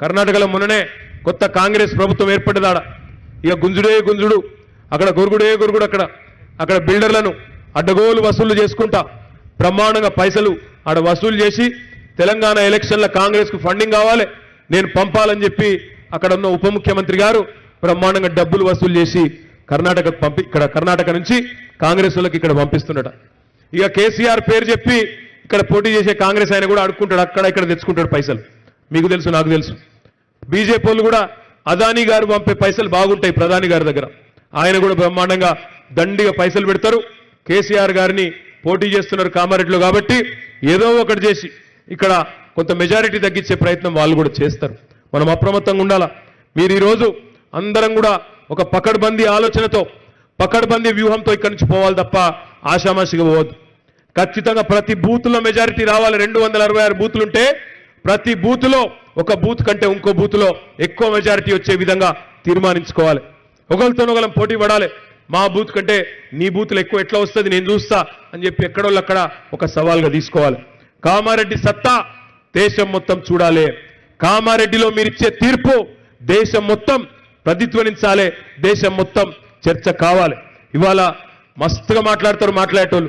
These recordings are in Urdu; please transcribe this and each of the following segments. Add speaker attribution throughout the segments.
Speaker 1: కర్ణాటకలో మొన్ననే కొత్త కాంగ్రెస్ ప్రభుత్వం ఏర్పడ్డదాడ ఇక గుంజుడే గుంజుడు అక్కడ గురుగుడే గురుగుడు అక్కడ బిల్డర్లను అడ్డగోలు వసూలు చేసుకుంటా బ్రహ్మాండంగా పైసలు ఆడ వసూలు చేసి తెలంగాణ ఎలక్షన్ల కాంగ్రెస్ కు ఫండింగ్ కావాలి నేను పంపాలని చెప్పి అక్కడ ఉన్న ఉప ముఖ్యమంత్రి గారు బ్రహ్మాండంగా డబ్బులు వసూలు చేసి కర్ణాటకకు పంపి ఇక్కడ కర్ణాటక నుంచి కాంగ్రెస్ వాళ్ళకి ఇక్కడ పంపిస్తున్నాడ. ఇక కేసీఆర్ పేరు చెప్పి ఇక్కడ పోటీ చేసే కాంగ్రెస్ ఆయన కూడా అడుక్కుంటాడు, అక్కడ ఇక్కడ తెచ్చుకుంటాడు పైసలు. మీకు తెలుసు, నాకు తెలుసు. బీజేపీ వాళ్ళు కూడా అదానీ గారు పంపే పైసలు బాగుంటాయి ప్రధాని గారి దగ్గర, ఆయన కూడా బ్రహ్మాండంగా దండిగా పైసలు పెడతారు. కేసీఆర్ గారిని పోటీ చేస్తున్నారు కామారెడ్డిలో కాబట్టి ఏదో ఒకటి చేసి ఇక్కడ కొంత మెజారిటీ తగ్గించే ప్రయత్నం వాళ్ళు కూడా చేస్తారు. మనం అప్రమత్తంగా ఉండాలా. మీరు ఈరోజు అందరం కూడా ఒక పకడ్బందీ ఆలోచనతో పకడ్బందీ వ్యూహంతో ఇక్కడి నుంచి పోవాలి తప్ప ఆషామాషిగా పోవద్దు. ఖచ్చితంగా ప్రతి బూత్లో మెజారిటీ రావాలి. 266 బూతులుంటే ప్రతి బూత్లో ఒక బూత్ కంటే ఇంకో బూత్లో ఎక్కువ మెజారిటీ వచ్చే విధంగా తీర్మానించుకోవాలి. ఒకరితోనొకరం పోటీ పడాలి. మా బూత్ కంటే నీ బూత్లో ఎక్కువ ఎట్లా వస్తుంది నేను చూస్తా అని చెప్పి ఎక్కడోళ్ళు అక్కడ ఒక సవాల్గా తీసుకోవాలి. కామారెడ్డి సత్తా దేశం మొత్తం చూడాలి. కామారెడ్డిలో మీరిచ్చే తీర్పు దేశం మొత్తం ప్రతిధ్వనించాలి, దేశం మొత్తం చర్చ కావాలి. ఇవాళ మస్తుగా మాట్లాడతారు మాట్లాడేటోళ్ళు.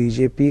Speaker 2: BJP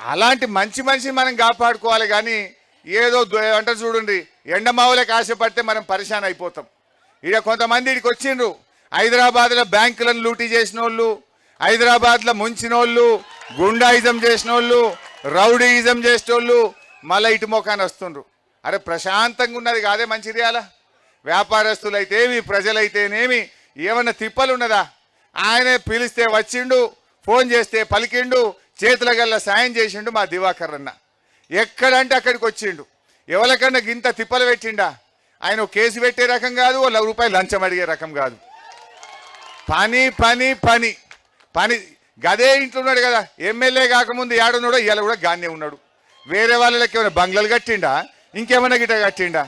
Speaker 3: అలాంటి మంచి మనిషి మనం కాపాడుకోవాలి కానీ ఏదో అంట చూడండి ఎండమావులకు ఆశపడితే మనం పరిశాన్ అయిపోతాం. ఇక కొంతమంది ఇక్కడికి వచ్చిండ్రు హైదరాబాద్లో బ్యాంకులను లూటీ చేసిన వాళ్ళు, హైదరాబాద్లో ముంచిన వాళ్ళు, గుండాయిజం చేసిన వాళ్ళు, రౌడీయిజం చేసిన వాళ్ళు మళ్ళీ ఇటు మొఖాన్ని వస్తుండ్రు. అరే ప్రశాంతంగా ఉన్నది కాదే మంచిర్యాల. వ్యాపారస్తులైతేమి ప్రజలైతేనేమి ఏమన్నా తిప్పలు ఉన్నదా? ఆయనే పిలిస్తే వచ్చిండు, ఫోన్ చేస్తే పలికిండు, చేతుల గల్లా సాయం చేసిండు మా దివాకర్ అన్న. ఎక్కడంటే అక్కడికి వచ్చిండు. ఎవరికన్నా గింత తిప్పలు పెట్టిండా? ఆయన కేసు పెట్టే రకం కాదు, ఓ ₹100 లంచం అడిగే రకం కాదు. పని పని పని పని గదే ఇంట్లో ఉన్నాడు కదా. ఎమ్మెల్యే కాకముందు ఏడున్నాడో ఇవాళ కూడా గానే ఉన్నాడు. వేరే వాళ్ళకి ఏమైనా బంగ్లాలు కట్టిండా, ఇంకేమైనా గిట్ట కట్టిండా?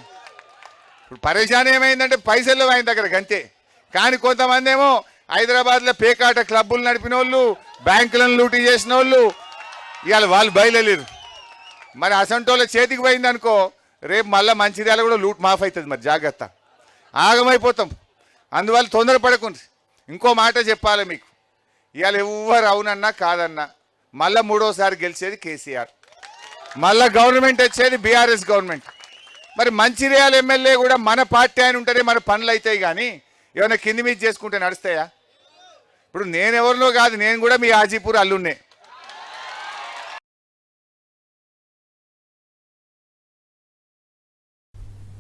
Speaker 3: ఇప్పుడు పరేషాన్ ఏమైందంటే పైసలు ఆయన దగ్గర అంతే. కానీ కొంతమంది ఏమో హైదరాబాద్లో పేకాట క్లబ్బులు నడిపిన వాళ్ళు, బ్యాంకులను లూటీ చేసిన వాళ్ళు ఇవాళ వాళ్ళు బయలుదేరు. మరి అసంటోళ్ళ చేతికి పోయిందనుకో రేపు మళ్ళీ మంచిర్యాల కూడా లూట్ మాఫ్ అవుతుంది. మరి జాగ్రత్త, ఆగమైపోతాం. అందువల్ల తొందరపడకుండా ఇంకో మాట చెప్పాలి మీకు. ఇవాళ ఎవరు అవునన్నా కాదన్నా మళ్ళీ మూడోసారి గెలిచేది కేసీఆర్, మళ్ళీ గవర్నమెంట్ వచ్చేది BRS గవర్నమెంట్. మరి మంచిర్యాల ఎమ్మెల్యే కూడా మన పార్టీ ఆయన ఉంటేనే మన పనులు అవుతాయి కానీ ఏమైనా కింది మీద చేసుకుంటే నడుస్తాయా? ఇప్పుడు నేనెవరినో కాదు, నేను కూడా మీ ఆజీపూర్ అల్లున్నే.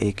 Speaker 2: AK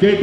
Speaker 4: KT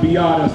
Speaker 4: BRS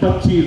Speaker 4: 25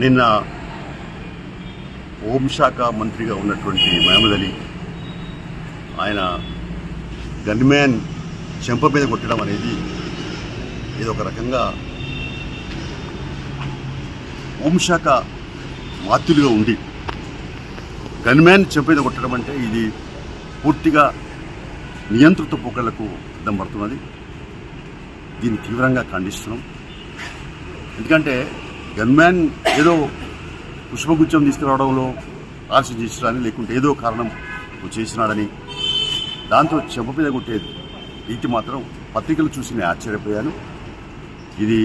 Speaker 5: నిన్న హోంశాఖ మంత్రిగా ఉన్నటువంటి మహమూద్ అలీ ఆయన గన్మ్యాన్ చెంప మీద కొట్టడం అనేది ఇది ఒక రకంగా హోంశాఖ మాతులుగా ఉండి గన్మ్యాన్ చెంప మీద కొట్టడం అంటే ఇది పూర్తిగా నియంత్రిత పోకళ్లకు అడ్డం పడుతున్నది. దీన్ని తీవ్రంగా ఖండిస్తున్నాం. ఎందుకంటే గన్మ్యాన్ ఏదో పుష్పగుచ్చం తీసుకురావడంలో ఆలస్యం చేసినాడని, లేకుంటే ఏదో కారణం చేసినాడని దాంతో చెంప మీద కొట్టే రీతి మాత్రం పత్రికలు చూసి నేను ఆశ్చర్యపోయాను. ఇది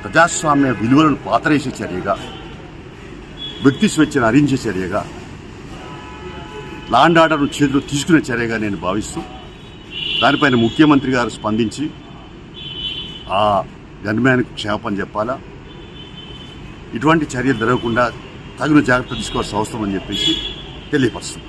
Speaker 5: ప్రజాస్వామ్య విలువలను పాతరేసే చర్యగా, వ్యక్తి స్వేచ్ఛను హరించే చర్యగా, లా అండ్ ఆర్డర్ను చేతిలో తీసుకునే చర్యగా నేను భావిస్తూ దానిపైన ముఖ్యమంత్రి గారు స్పందించి ఆ గన్మ్యాన్కు క్షమాపణ చెప్పాలా, ఇటువంటి చర్యలు జరగకుండా తగిన జాగ్రత్త తీసుకోవాల్సిన అవసరం అని చెప్పేసి తెలియపరుస్తుంది.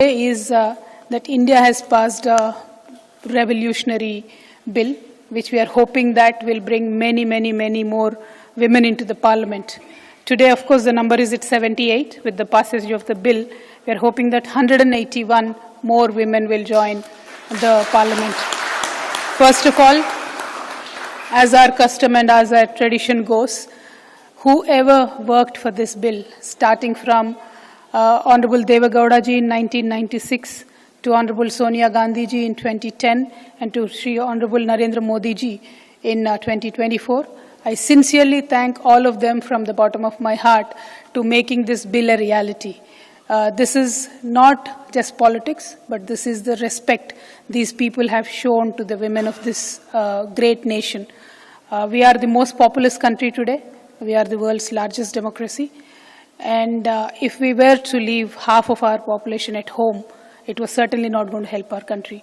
Speaker 6: Is that India has passed a revolutionary bill which we are hoping that will bring many more women into the parliament. Today, of course, the number is at 78. With the passage of the bill, we are hoping that 181 more women will join the parliament. First of all, as our custom and as our tradition goes, whoever worked for this bill, starting from Honorable Deva Gowda ji in 1996, to Honorable Sonia Gandhi ji in 2010, and to Shri Honorable Narendra Modi ji in 2024. I sincerely thank all of them from the bottom of my heart to making this bill a reality. This is not just politics, but this is the respect these people have shown to the women of this great nation. We are the most populous country today. We are the world's largest democracy. And if we were to leave half of our population at home, it was certainly not going to help our country.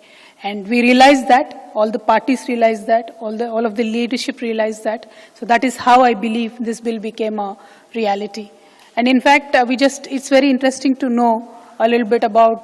Speaker 6: And we realized that, all the parties realized that, all of the leadership realized that. So that is how I believe this bill became a reality. And in fact, it's very interesting to know a little bit about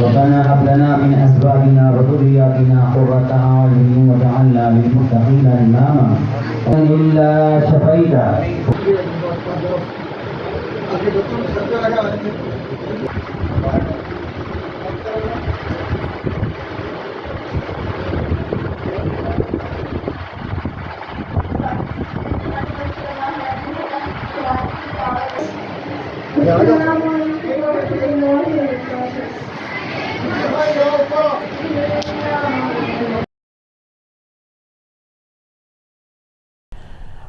Speaker 7: ربنا هب لنا من ازواجنا وذرياتنا قرة اعين واجعلنا للمتقين اماما الا شفينا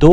Speaker 8: 2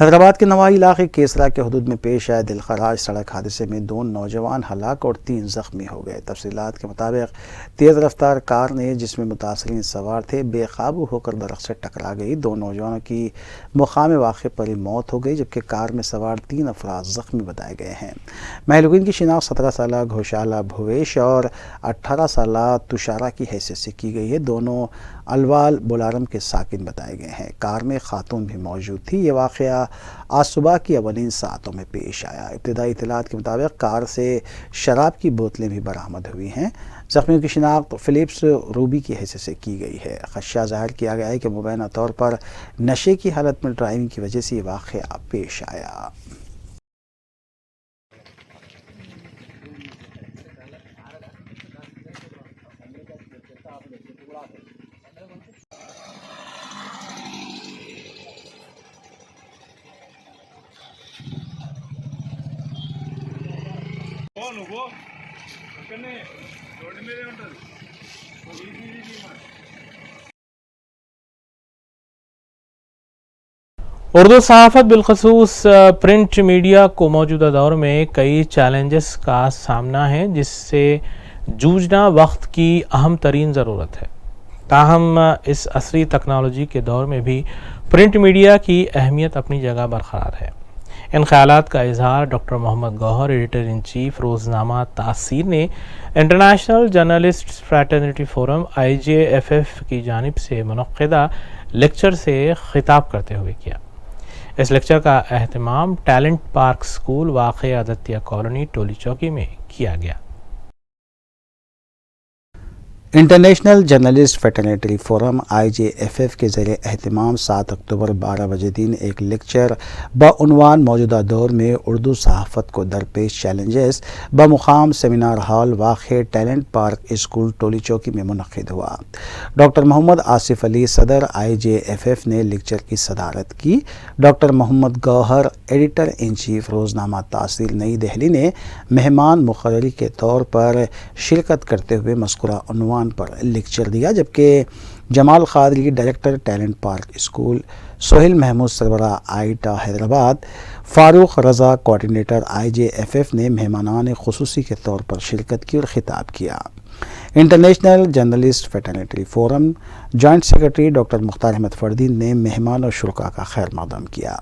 Speaker 2: حیدرآباد کے نوائی علاقے کیسرا کے حدود میں پیش آئے دلخراش سڑک حادثے میں 2 نوجوان ہلاک اور 3 زخمی ہو گئے۔ تفصیلات کے مطابق تیز رفتار کار نے جس میں متاثرین سوار تھے بے قابو ہو کر درخت سے ٹکرا گئی۔ 2 نوجوانوں کی مقام واقع پر ہی موت ہو گئی جبکہ کار میں سوار 3 افراد زخمی بتائے گئے ہیں۔ مہلوکین کی شناخت 17 سالہ گھوشالہ بھویش اور 18 سالہ تشارہ کی حیثیت سے کی گئی ہے۔ دونوں الوال بولارم کے ساکن بتائے گئے ہیں۔ کار میں خاتون بھی موجود تھی۔ یہ واقعہ آج صبح کی اولین ساعتوں میں پیش آیا۔ ابتدائی اطلاعات کے مطابق کار سے شراب کی بوتلیں بھی برآمد ہوئی ہیں۔ زخمیوں کی شناخت فلپس روبی کی حیثیت سے کی گئی ہے۔ خدشہ ظاہر کیا گیا ہے کہ مبینہ طور پر نشے کی حالت میں ڈرائیونگ کی وجہ سے یہ واقعہ پیش آیا۔
Speaker 8: اردو صحافت بالخصوص پرنٹ میڈیا کو موجودہ دور میں کئی چیلنجز کا سامنا ہے جس سے جوجھنا وقت کی اہم ترین ضرورت ہے۔ تاہم اس عصری ٹیکنالوجی کے دور میں بھی پرنٹ میڈیا کی اہمیت اپنی جگہ برقرار ہے۔ ان خیالات کا اظہار doctor Muhammad Gohar, editor in chief روزنامہ تاثیر نے international journalist fraternity forum IJFF کی جانب سے منعقدہ لیکچر سے خطاب کرتے ہوئے کیا۔ اس لیکچر کا اہتمام ٹیلنٹ پارک اسکول واقع آدتیہ کالونی ٹولی چوکی میں کیا گیا۔
Speaker 2: International journalist fraternity forum IJFF کے زیر اہتمام 7 اکتوبر 12 بجے دن ایک لیکچر بعنوان موجودہ دور میں اردو صحافت کو درپیش چیلنجز بمقام سیمینار ہال واقع talent park school Toli Chowki میں منعقد ہوا۔ ڈاکٹر محمد آصف علی صدر IJFF نے لیکچر کی صدارت کی۔ Doctor Muhammad Gohar, editor in chief روزنامہ تاثیر نئی دہلی نے مہمان مقرری کے طور پر شرکت کرتے ہوئے مذکورہ عنوان پر لیکچر دیا، جبکہ Jamal Qadri, director talent park school, Sohail Mahmood سربراہ آئیٹا حیدرآباد، فاروق رضا کوآرڈینیٹر IJFF نے مہمانان خصوصی کے طور پر شرکت کی اور خطاب کیا۔ International journalist fraternity forum joint secretary doctor Mukhtar Ahmed Fardeen نے مہمان اور شرکاء کا خیر مقدم کیا۔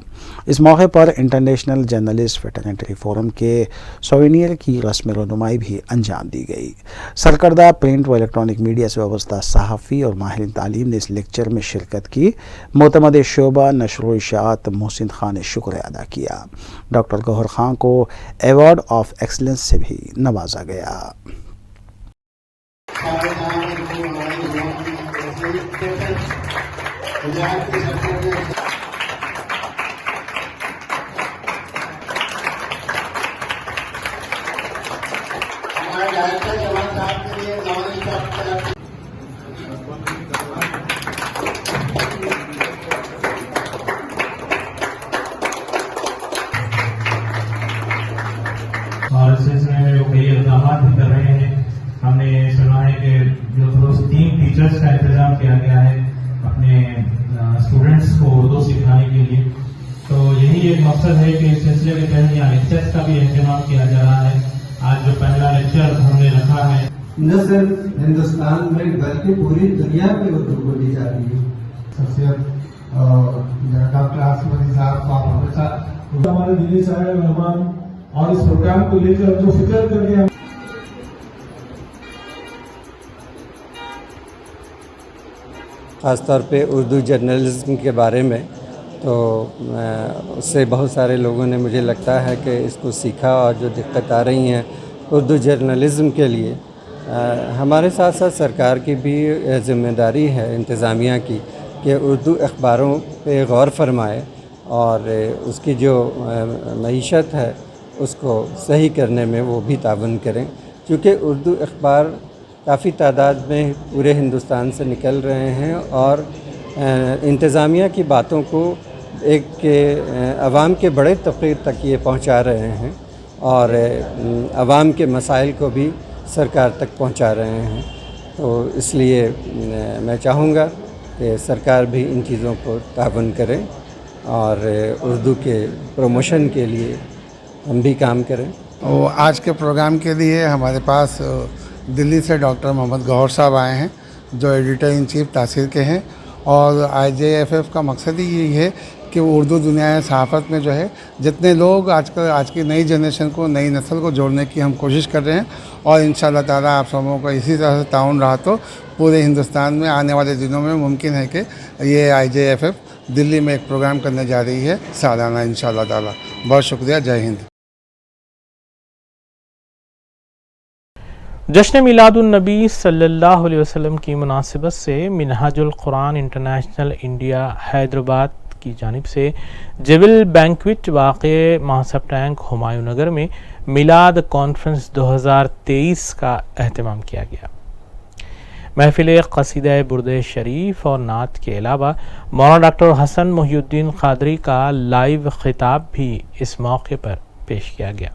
Speaker 2: اس موقع پر انٹرنیشنل جرنلسٹ فریٹرنیٹی فورم کے سووینیر کی رسم رونمائی بھی انجام دی گئی۔ سرکردہ پرنٹ و الیکٹرانک میڈیا سے وابستہ صحافی اور ماہرین تعلیم نے اس لیکچر میں شرکت کی۔ معتمد شعبہ نشر و اشاعت محسن خان نے شکریہ ادا کیا۔ ڈاکٹر گوہر خان کو ایوارڈ آف ایکسلنس سے بھی نوازا گیا۔
Speaker 9: اور اس سلسلے میں وہ کئی اقدامات بھی کر رہے ہیں۔ ہم نے سنا ہے کہ جو 3 ٹیچرز کا انتظام کیا گیا ہے اپنے اسٹوڈنٹس کو اردو سکھانے کے لیے، تو یہی ایک مقصد ہے کہ اس سلسلے کے تحت یہاں لیکچرز کا بھی اہتمام کیا جا رہا ہے۔ آج جو پہلا لیکچر ہم نے رکھا ہے،
Speaker 10: نہ صرف ہندوستان میں بلکہ پوری دنیا میں اردو بولی جاتی ہے۔
Speaker 9: شخصیت ڈاکٹر آصف علی صاحب کو ہمیشہ ہمارے دلی سارے مہمان اور اس پروگرام کو لے کر جو فکر کر کے
Speaker 10: خاص طور پہ اردو جرنلزم کے بارے میں، تو اس سے بہت سارے لوگوں نے مجھے لگتا ہے کہ اس کو سیکھا، اور جو دقت آ رہی ہیں اردو جرنلزم کے لیے، ہمارے ساتھ ساتھ سرکار کی بھی ذمہ داری ہے، انتظامیہ کی، کہ اردو اخباروں پہ غور فرمائے اور اس کی جو معیشت ہے اس کو صحیح کرنے میں وہ بھی تعاون کریں، کیونکہ اردو اخبار کافی تعداد میں پورے ہندوستان سے نکل رہے ہیں اور انتظامیہ کی باتوں کو ایک عوام کے بڑے طبقے تک یہ پہنچا رہے ہیں اور عوام کے مسائل کو بھی سرکار تک پہنچا رہے ہیں۔ تو اس لیے میں چاہوں گا کہ سرکار بھی ان چیزوں کو تعاون کرے اور اردو کے پروموشن کے لیے ہم بھی کام کریں.
Speaker 11: اور آج کے پروگرام کے لیے ہمارے پاس دلی سے ڈاکٹر محمد گوہر صاحب آئے ہیں جو ایڈیٹر ان چیف تاثیر کے ہیں. اور IJFF کا مقصد ہی یہی ہے کہ اردو دنیا صحافت میں جو ہے جتنے لوگ آج کی نئی جنریشن کو نئی نسل کو جوڑنے کی ہم کوشش کر رہے ہیں. اور انشاءاللہ تعالیٰ آپ سبوں کو اسی طرح سے تعاون رہا تو پورے ہندوستان میں آنے والے دنوں میں ممکن ہے کہ یہ IJFF دلی میں ایک پروگرام کرنے جا رہی ہے سالانہ انشاءاللہ تعالیٰ. بہت شکریہ. جے ہند.
Speaker 8: جشن میلاد النبی صلی اللہ علیہ وسلم کی مناسبت سے منہاج القرآن انٹرنیشنل انڈیا حیدرآباد کی جانب سے جیول بینکویٹ واقع مہاسب ٹینک ہمایوں نگر میں میلاد کانفرنس 2023 کا اہتمام کیا گیا. محفل قصیدہ برد شریف اور نعت کے علاوہ مولانا ڈاکٹر حسن محی الدین قادری کا لائیو خطاب بھی اس موقع پر پیش کیا گیا.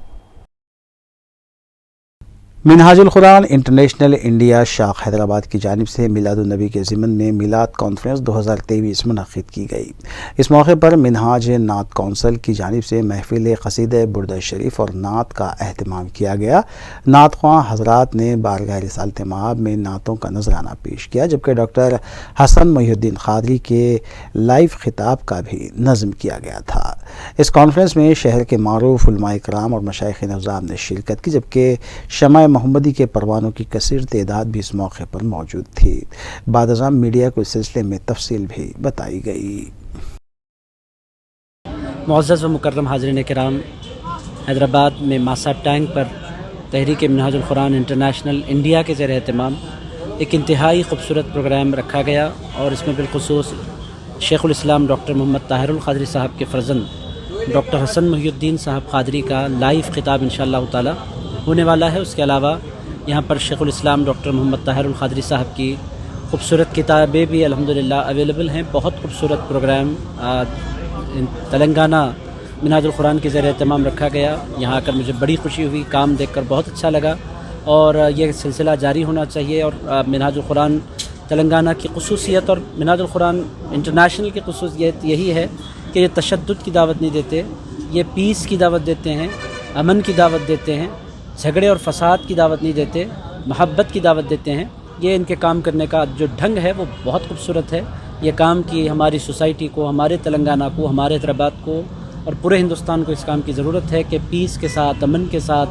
Speaker 2: منہاج القرآن انٹرنیشنل انڈیا شاخ حیدرآباد کی جانب سے میلاد النبی کے ضمن میں میلاد کانفرنس 2023 منعقد کی گئی. اس موقع پر منہاج نعت کونسل کی جانب سے محفل قصیدہ برد شریف اور نعت کا اہتمام کیا گیا. نعت خواں حضرات نے بارگاہ رسالت مآب میں نعتوں کا نذرانہ پیش کیا، جبکہ ڈاکٹر حسن محی الدین قادری کے لائیو خطاب کا بھی نظم کیا گیا تھا. اس کانفرنس میں شہر کے معروف علماء کرام اور مشائخ نظام نے شرکت کی، جبکہ شمع محمدی کے پروانوں کی کثیر تعداد بھی اس موقع پر موجود تھی. بعد ازاں میڈیا کو اس سلسلے میں تفصیل بھی بتائی گئی.
Speaker 12: معزز و مکرم حاضرین کرام، حیدرآباد میں ماساب ٹینک پر تحریک منہاج القرآن انٹرنیشنل انڈیا کے زیر اہتمام ایک انتہائی خوبصورت پروگرام رکھا گیا، اور اس میں بالخصوص شیخ الاسلام ڈاکٹر محمد طاہر القادری صاحب کے فرزند ڈاکٹر حسن محی الدین صاحب قادری کا لائیو خطاب انشاءاللہ تعالی ہونے والا ہے. اس کے علاوہ یہاں پر شیخ الاسلام ڈاکٹر محمد طاہر القادری صاحب کی خوبصورت کتابیں بھی الحمدللہ اویلیبل ہیں. بہت خوبصورت پروگرام تلنگانہ منہاج القرآن کے زیر اہتمام رکھا گیا. یہاں آ کر مجھے بڑی خوشی ہوئی، کام دیکھ کر بہت اچھا لگا، اور یہ سلسلہ جاری ہونا چاہیے. اور منہاج القرآن تلنگانہ کی خصوصیت اور منہاج القرآن انٹرنیشنل کی خصوصیت یہی ہے کہ یہ تشدد کی دعوت نہیں دیتے، یہ پیس کی دعوت دیتے ہیں، امن کی دعوت دیتے ہیں، جھگڑے اور فساد کی دعوت نہیں دیتے، محبت کی دعوت دیتے ہیں. یہ ان کے کام کرنے کا جو ڈھنگ ہے وہ بہت خوبصورت ہے. یہ کام کی ہماری سوسائٹی کو، ہمارے تلنگانہ کو، ہمارے حیدرآباد کو اور پورے ہندوستان کو اس کام کی ضرورت ہے کہ پیس کے ساتھ، امن کے ساتھ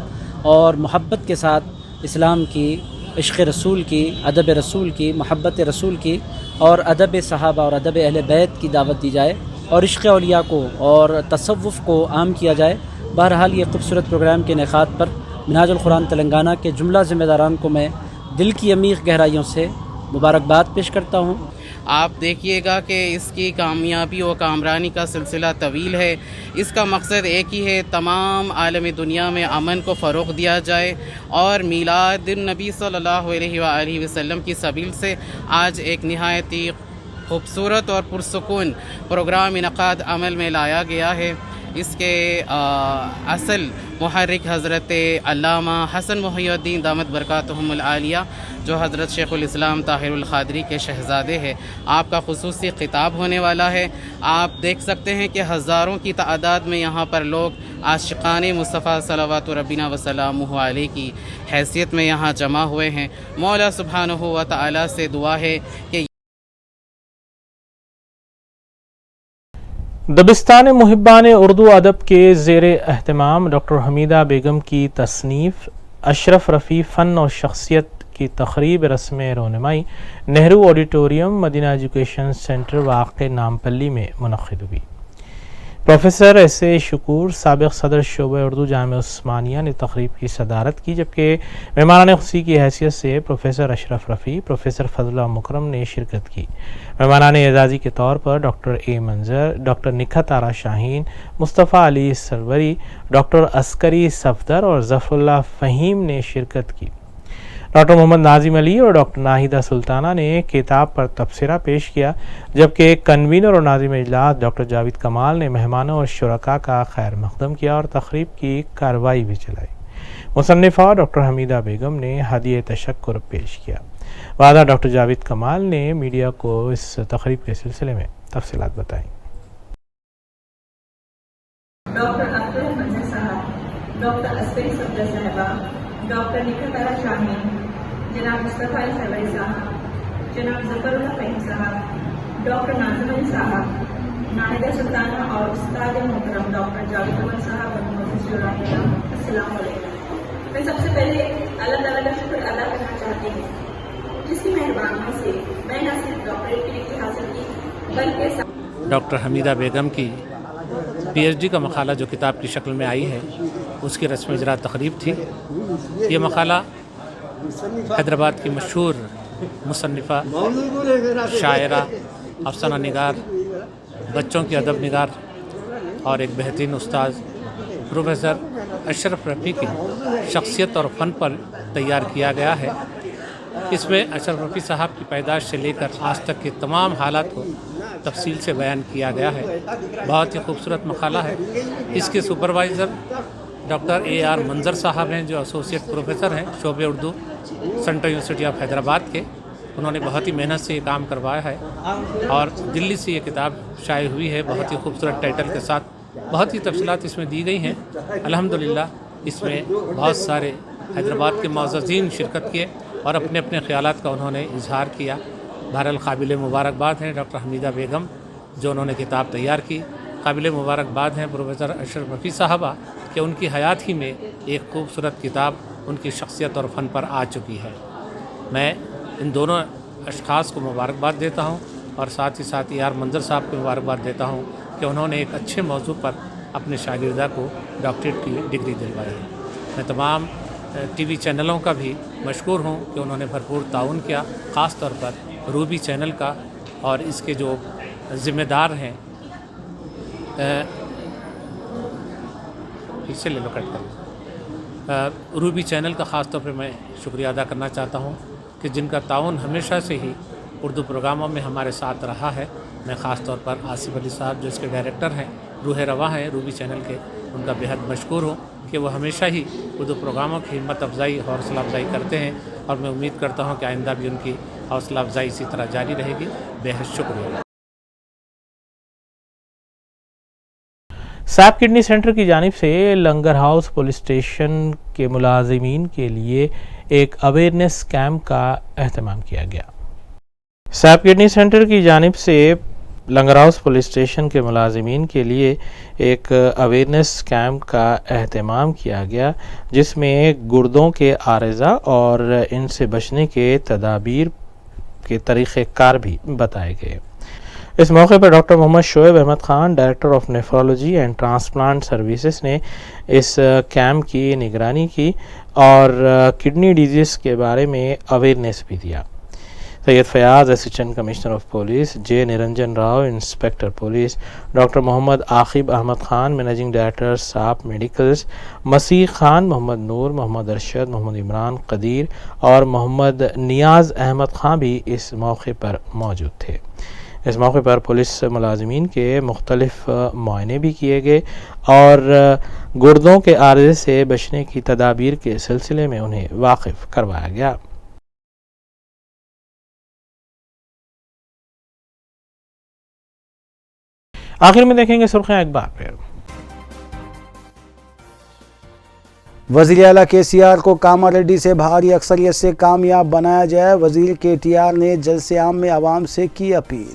Speaker 12: اور محبت کے ساتھ اسلام کی، عشق رسول کی، ادب رسول کی، محبت رسول کی اور ادب صحابہ اور ادب اہل بیت کی دعوت دی جائے، اور عشق اولیاء کو اور تصوف کو عام کیا جائے. بہرحال یہ خوبصورت پروگرام کے انعقاد پر منہاج القرآن تلنگانہ کے جملہ ذمہ داران کو میں دل کی عمیق گہرائیوں سے مبارکباد پیش کرتا ہوں.
Speaker 13: آپ دیکھیے گا کہ اس کی کامیابی و کامرانی کا سلسلہ طویل ہے. اس کا مقصد ایک ہی ہے، تمام عالم دنیا میں امن کو فروغ دیا جائے، اور میلاد النبی صلی اللہ علیہ وآلہ وسلم کی سبیل سے آج ایک نہایت ہی خوبصورت اور پرسکون پروگرام انعقاد عمل میں لایا گیا ہے. اس کے اصل محرک حضرت علامہ حسن محی الدین دامت برکاتہم العالیہ، جو حضرت شیخ الاسلام طاہر القادری کے شہزادے ہیں. آپ کا خصوصی خطاب ہونے والا ہے. آپ دیکھ سکتے ہیں کہ ہزاروں کی تعداد میں یہاں پر لوگ عاشقان مصطفیٰ صلوات ربنا وسلامہ علیہ کی حیثیت میں یہاں جمع ہوئے ہیں. مولا سبحانہ و تعالی سے دعا ہے کہ
Speaker 8: دبستان محبان اردو ادب کے زیر اہتمام ڈاکٹر حمیدہ بیگم کی تصنیف اشرف رفیع فن اور شخصیت کی تقریب رسم رونمائی نہرو آڈیٹوریم مدینہ ایجوکیشن سینٹر واقع نامپلی میں منعقد ہوئی. پروفیسر ایس اے شکور سابق صدر شعبہ اردو جامعہ عثمانیہ نے تقریب کی صدارت کی، جبکہ مہمان خصوصی کی حیثیت سے پروفیسر اشرف رفیع، پروفیسر فضل اللہ مکرم نے شرکت کی. مہمان اعزازی کے طور پر ڈاکٹر اے منظر، ڈاکٹر نکھت آرا شاہین، مصطفیٰ علی سروری، ڈاکٹر عسکری صفدر اور ظفر اللہ فہیم نے شرکت کی. ڈاکٹر محمد ناظم علی اور ڈاکٹر ناہیدہ سلطانہ نے کتاب پر تبصرہ پیش کیا، جبکہ کنوینر اور ناظم اجلاس ڈاکٹر جاوید کمال نے مہمانوں اور شرکاء کا خیر مقدم کیا اور تقریب کی کارروائی بھی چلائی. مصنفہ ڈاکٹر حمیدہ بیگم نے ہدیہ تشکر پیش کیا. بعد ڈاکٹر جاوید کمال نے میڈیا کو اس تقریب کے سلسلے میں تفصیلات بتائیں.
Speaker 14: ڈاکٹر اختر منظر صاحب، ڈاکٹر اسفری صفدر صاحبہ، ڈاکٹر نکھتارا شاہین، جناب مصطفیٰ سروری صاحب، جناب ظفر اللہ فہیم صاحب، ڈاکٹر ناظم علی صاحب، ناہدہ سلطانہ اور استاد محترم ڈاکٹر جاوید عمر صاحب اور محترم شعراء کرام، السلام علیکم۔ میں سب سے پہلے اللہ تعالیٰ کا شکر ادا کرنا چاہتی ہوں جس کی مہربانی سے میں نہ صرف ڈاکٹریٹ کی ڈگری حاصل کی بلکہ
Speaker 8: ڈاکٹر حمیدہ بیگم کی پی ایچ ڈی کا مقالہ جو کتاب کی شکل میں آئی ہے اس کی رسم اجرا تقریب تھی۔ یہ مقالہ حیدرآباد کی مشہور مصنفہ، شاعرہ، افسانہ نگار، بچوں کی ادب نگار اور ایک بہترین استاذ پروفیسر اشرف رفیع کی شخصیت اور فن پر تیار کیا گیا ہے۔ اس میں اشرف رفیع صاحب کی پیدائش سے لے کر آج تک کے تمام حالات کو تفصیل سے بیان کیا گیا ہے۔ بہت ہی خوبصورت مقالہ ہے۔ اس کے سپروائزر ڈاکٹر اے آر منظر صاحب ہیں جو ایسوسیٹ پروفیسر ہیں شعبہ Urdu central university of Hyderabad کے۔ انہوں نے بہت ہی محنت سے یہ کام کروایا ہے اور دلی سے یہ کتاب شائع ہوئی ہے بہت ہی خوبصورت ٹائٹل کے ساتھ۔ بہت ہی تفصیلات اس میں دی گئی ہیں۔ الحمدللہ اس میں بہت سارے حیدرآباد کے معززین شرکت کیے اور اپنے اپنے خیالات کا انہوں نے اظہار کیا۔ بہرحال قابل مبارکباد ہیں ڈاکٹر حمیدہ بیگم جو انہوں نے کتاب تیار کی۔ قابل مبارکباد ہیں پروفیسر اشرف رفیع صاحبہ کہ ان کی حیات ہی میں ایک خوبصورت کتاب ان کی شخصیت اور فن پر آ چکی ہے۔ میں ان دونوں اشخاص کو مبارکباد دیتا ہوں اور ساتھ ہی ساتھ اے آر منظر صاحب کو مبارکباد دیتا ہوں کہ انہوں نے ایک اچھے موضوع پر اپنے شاگردہ کو ڈاکٹریٹ کی ڈگری دلوائی ہے۔ میں تمام ٹی وی چینلوں کا بھی مشکور ہوں کہ انہوں نے بھرپور تعاون کیا، خاص طور پر روبی چینل کا اور اس کے جو ذمہ دار ہیں اسے لے لو کٹ کر روبی چینل کا خاص طور پہ میں شکریہ ادا کرنا چاہتا ہوں کہ جن کا تعاون ہمیشہ سے ہی اردو پروگراموں میں ہمارے ساتھ رہا ہے۔ میں خاص طور پر آصف علی صاحب جو اس کے ڈائریکٹر ہیں، روح رواں ہیں روبی چینل کے، ان کا بےحد مشکور ہوں کہ وہ ہمیشہ ہی اردو پروگراموں کی ہمت افزائی حوصلہ افزائی کرتے ہیں اور میں امید کرتا ہوں کہ آئندہ بھی ان کی حوصلہ افزائی اسی طرح جاری رہے گی۔ بےحد شکریہ۔ سیپ کڈنی سینٹر کی جانب سے لنگر ہاؤس پولیس اسٹیشن کے ملازمین کے لیے ایک اویئرنیس کیمپ کا اہتمام کیا گیا۔ سیپ کڈنی سینٹر کی جانب سے لنگر ہاؤس پولیس اسٹیشن کے ملازمین کے لیے ایک اویئرنیس کیمپ کا اہتمام کیا گیا جس میں گردوں کے عارضہ اور ان سے بچنے کے تدابیر کے طریقہ کار بھی بتائے گئے۔ اس موقع پر doctor Mohammed Shoaib Ahmed Khan director of nephrology and transplant services نے اس کیمپ کی نگرانی کی اور کڈنی ڈیزیز کے بارے میں اویئرنیس بھی دیا۔ Syed Fayaz assistant commissioner of police, J Niranjan Rao inspector police, doctor Mohammed Aqib Ahmed Khan managing director ساپ میڈیکلز، مسیح خان، محمد نور، محمد ارشد، محمد عمران قدیر اور محمد نیاز احمد خان بھی اس موقع پر موجود تھے۔ اس موقع پر پولیس ملازمین کے مختلف معائنے بھی کیے گئے اور گردوں کے عارضے سے بچنے کی تدابیر کے سلسلے میں انہیں واقف کروایا گیا۔ آخر میں دیکھیں گے سرخیاں ایک بار پھر۔
Speaker 2: وزیر اعلیٰ کے سی آر کو کاما ریڈی سے بھاری اکثریت سے کامیاب بنایا جائے، وزیر کے ٹی آر نے جلسے عام میں عوام سے کی اپیل۔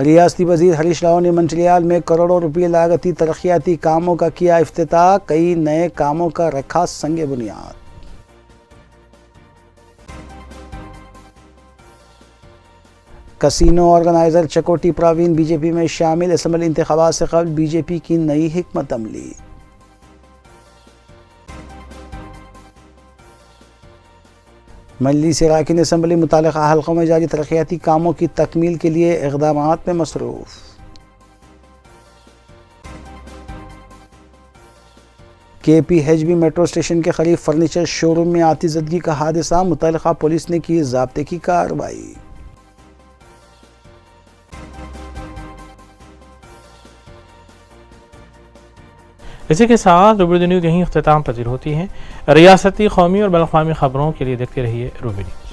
Speaker 2: ریاستی وزیر ہریش راؤ نے منچریال میں کروڑوں روپے لاگتی ترقیاتی کاموں کا کیا افتتاح، کئی نئے کاموں کا رکھا سنگ بنیاد۔ Casino organiser چکوٹی Praveen B J پی میں شامل، اسمبلی انتخابات سے قبل بی جے پی کی نئی حکمت عملی۔ مجلس اراکین اسمبلی متعلقہ حلقوں میں جاری ترقیاتی کاموں کی تکمیل کے لیے اقدامات میں مصروف۔ K P H B metro station کے قریب فرنیچر شو روم میں آتی زدگی کا حادثہ، متعلقہ پولیس نے کی ضابطے کی کارروائی۔
Speaker 8: اسی کے ساتھ روبی نیوز یہیں اختتام پذیر ہوتی ہیں۔ ریاستی، قومی اور بین الاقوامی خبروں کے لیے دیکھتے رہیے روبی نیوز۔